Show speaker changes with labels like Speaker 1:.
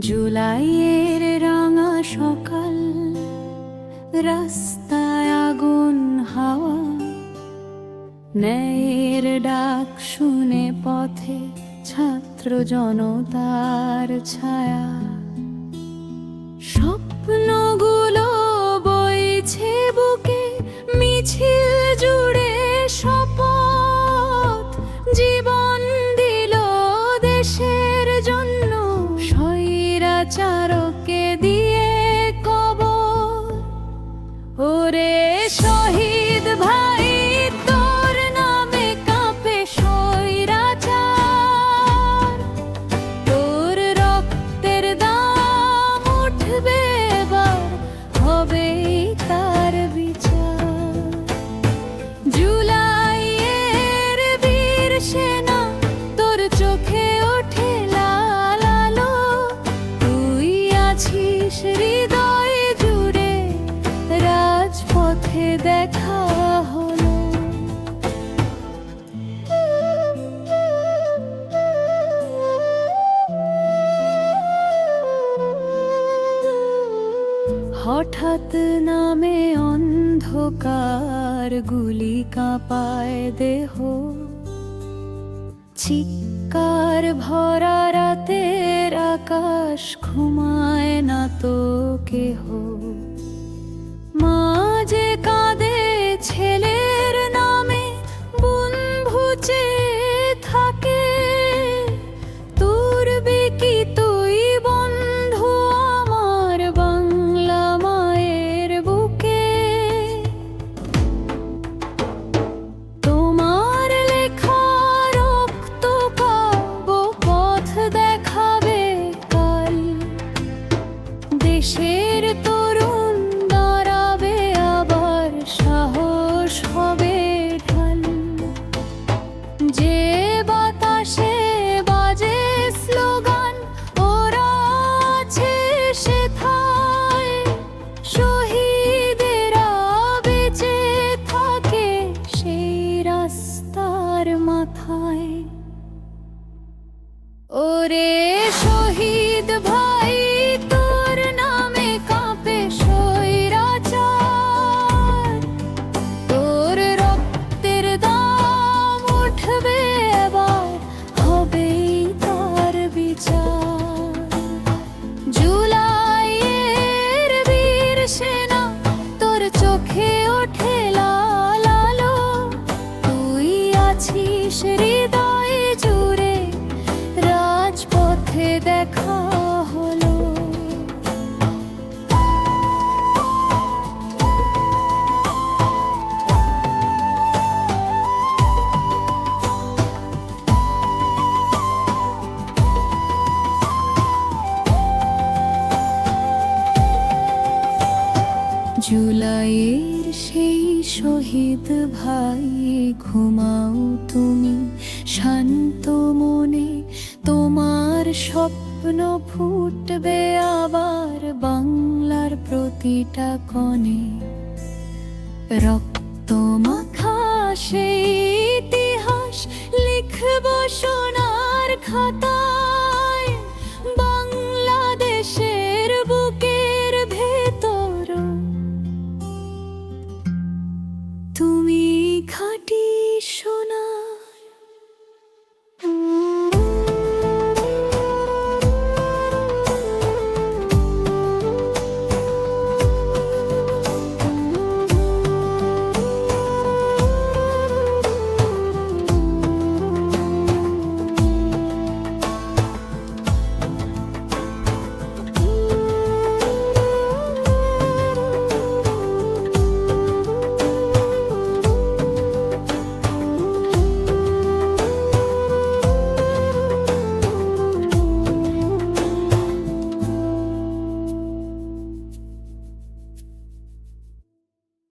Speaker 1: জুলাইয়ের রাঙা সকাল, রাস্তায় আগুন হাওয়া, ন্যায়ের ডাক শুনে পথে ছাত্র জনতার ছায়া। স্বপ্নগুলো বইছে বুকে, মিছিল জুড়ে শপথ, জীবন দিল দেশের জন্য, স্বৈরাচারকে দিয়ে কবর। ওরে শহীদ ভাই, তোর নামে কাঁপে স্বৈরাচার, তোর রক্তের দাম উঠবে এবার, হবেই তার বিচার। জুলাইয়ের বীর সেনা, তোর চোখে ওঠে লাল আলো, তুই আছিস হৃদয় জুড়ে, রাজপথে দেখা হলো। হঠাৎ নামে অন্ধকার, গুলি কাঁপায় দেহ, চিৎকার ভরা রাতের আকাশ, ঘুমায় না তো কেহ। মা যে কাঁদে ছেলের নামে, বুন ভুচে থাকে, তোর বেকি তুই বন্ধু আমার বাংলা মায়ের বুকে। তোমার লেখা রক্ত কাব্য পথ দেখাবে কাল, দেশের তরুণ দাঁড়াবে আবার, সাহস হবে ঢাল। যে বাতাসে বাজে স্লোগান, ওরা আছে সেথায়, শহীদেরা বেঁচে থাকে সেই রাস্তার মাথায়। ওরে শহীদ ভাই, তোর নামে কাঁপে স্বৈরাচার, তোর রক্তের দাম উঠবে এবার, হবেই তার বিচার। জুলাইয়ের বীর সেনা, তোর চোখে ওঠে লাল আলো, তুই আছিস হৃদয় জুড়ে, রাজপথে দেখা হলো। জুলাইয়ের সেই শহীদ ভাই, ঘুমাও তুমি শান্ত মনে, তোমার স্বপ্ন ফুটবে আবার বাংলার প্রতিটা কোণে। রক্ত মাখা সেই ইতিহাস লিখব সোনার খাতায়, বাংলাদেশের বুকের ভেতর তুমি খাঁটি সোনা।